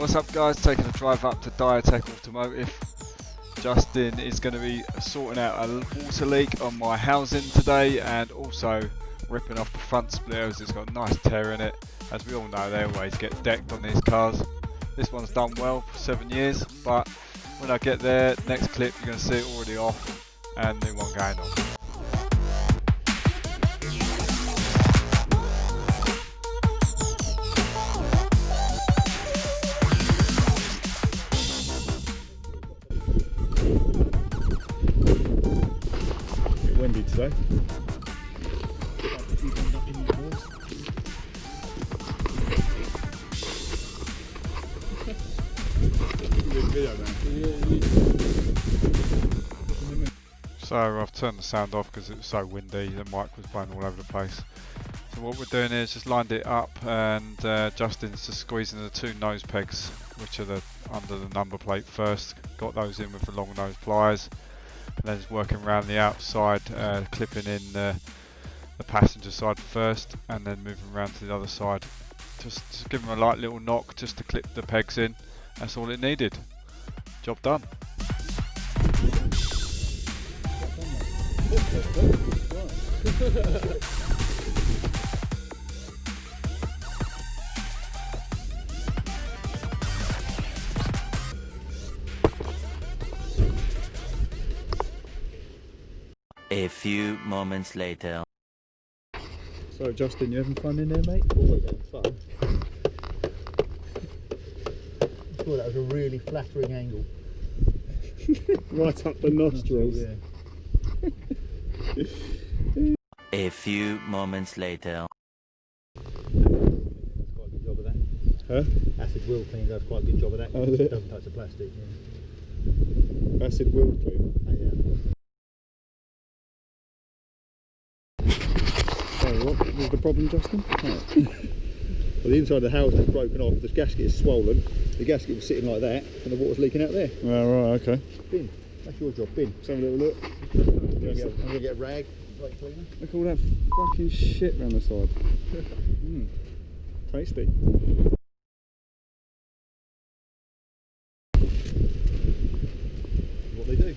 What's up guys, taking a drive up to Dia Tek Automotive. Justin is going to be sorting out a water leak on my housing today and also ripping off the front splitters. It's got a nice tear in it. As we all know, they always get decked on these cars. This one's done well for 7 years, but when I get there, next clip you're going to see it already off and new one going on. Windy today. So I've turned the sound off because it was so windy, the mic was blowing all over the place. So what we're doing is just lined it up and Justin's just squeezing the two nose pegs, which are under the number plate first. Got those in with the long nose pliers. And then just working around the outside, clipping in the passenger side first and then moving around to the other side. Just give them a light little knock just to clip the pegs in. That's all it needed. Job done. A few moments later. So Justin, you having fun in there, mate? Always having fun. I thought that was a really flattering angle. Right up the nostrils. Yeah. A few moments later. That's quite a good job of that. Huh? Acid wheel cleaner does quite a good job of that. Oh, is it? Doesn't touch the plastic. Yeah. Acid wheel cleaner. Oh, yeah. So what was the problem, Justin? Well, the inside of the house is broken off, the gasket is swollen, the gasket was sitting like that, and the water's leaking out there. Oh, right, okay. Bin. That's your job, bin. Let's have a little look. I'm going to get a rag, brake cleaner. Look at all that fucking shit around the side. Tasty. What they do.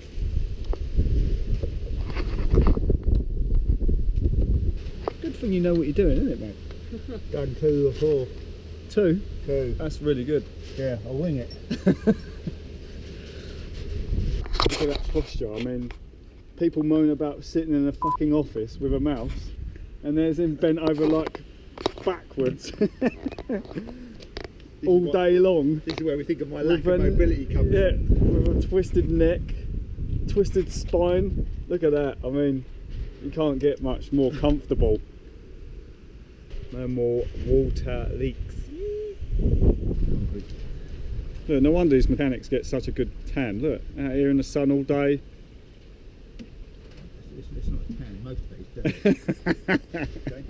Good thing you know what you're doing, isn't it, mate? Done 2 or 4. 2? 2. That's really good. Yeah, I'll wing it. Look at that posture. I mean, people moan about sitting in a fucking office with a mouse, and there's him bent over like backwards all day long. This is where we think of my lack With of mobility comes Yeah, in. with a twisted neck, twisted spine. Look at that. I mean, you can't get much more comfortable. No more water leaks. Look, no wonder these mechanics get such a good tan. Look, out here in the sun all day. It's not a tan, most days. Okay.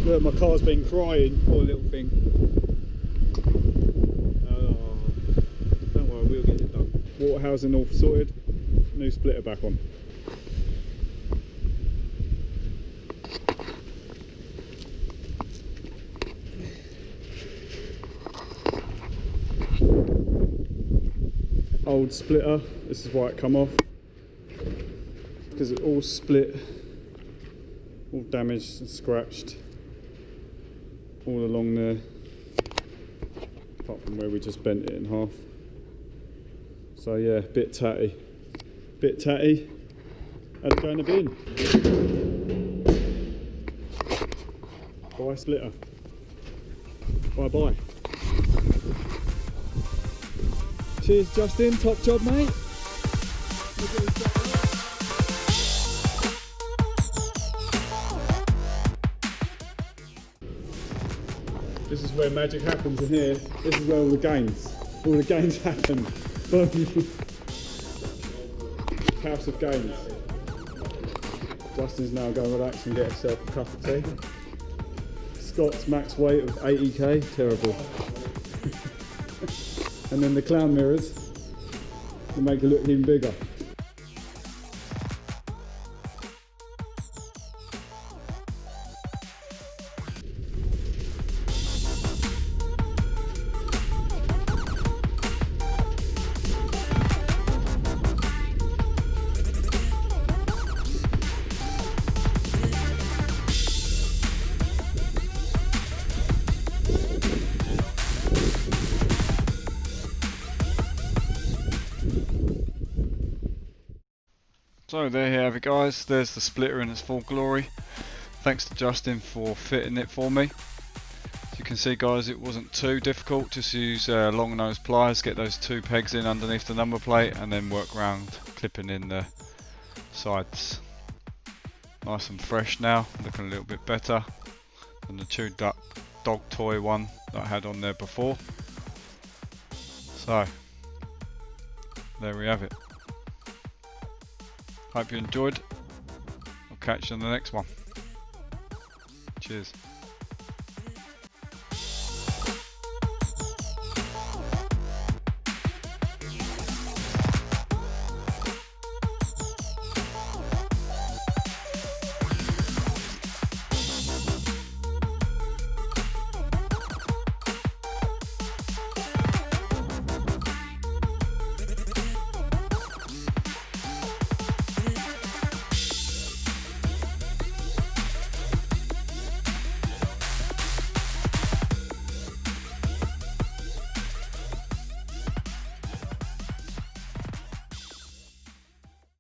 Look, my car's been crying, poor little thing. Oh, don't worry, we'll get it done. Water housing all sorted, new splitter back on. Old splitter, this is why it come off, because it all split, all damaged and scratched all along there, apart from where we just bent it in half. So yeah, bit tatty, and it's going to bin. Bye splitter, bye bye. Cheers Justin, top job mate. This is where magic happens in here. This is where all the games happen. House of games. Justin's now going to relax and get himself a cup of tea. Scott's max weight of 80k, terrible. And then the clown mirrors to make it look even bigger. So there you have it guys, there's the splitter in its full glory. Thanks to Justin for fitting it for me. As you can see guys, it wasn't too difficult, just use long nose pliers, get those 2 pegs in underneath the number plate and then work around clipping in the sides. Nice and fresh now, looking a little bit better than the chewed duck dog toy one that I had on there before. So there we have it. Hope you enjoyed. I'll catch you on the next one. Cheers.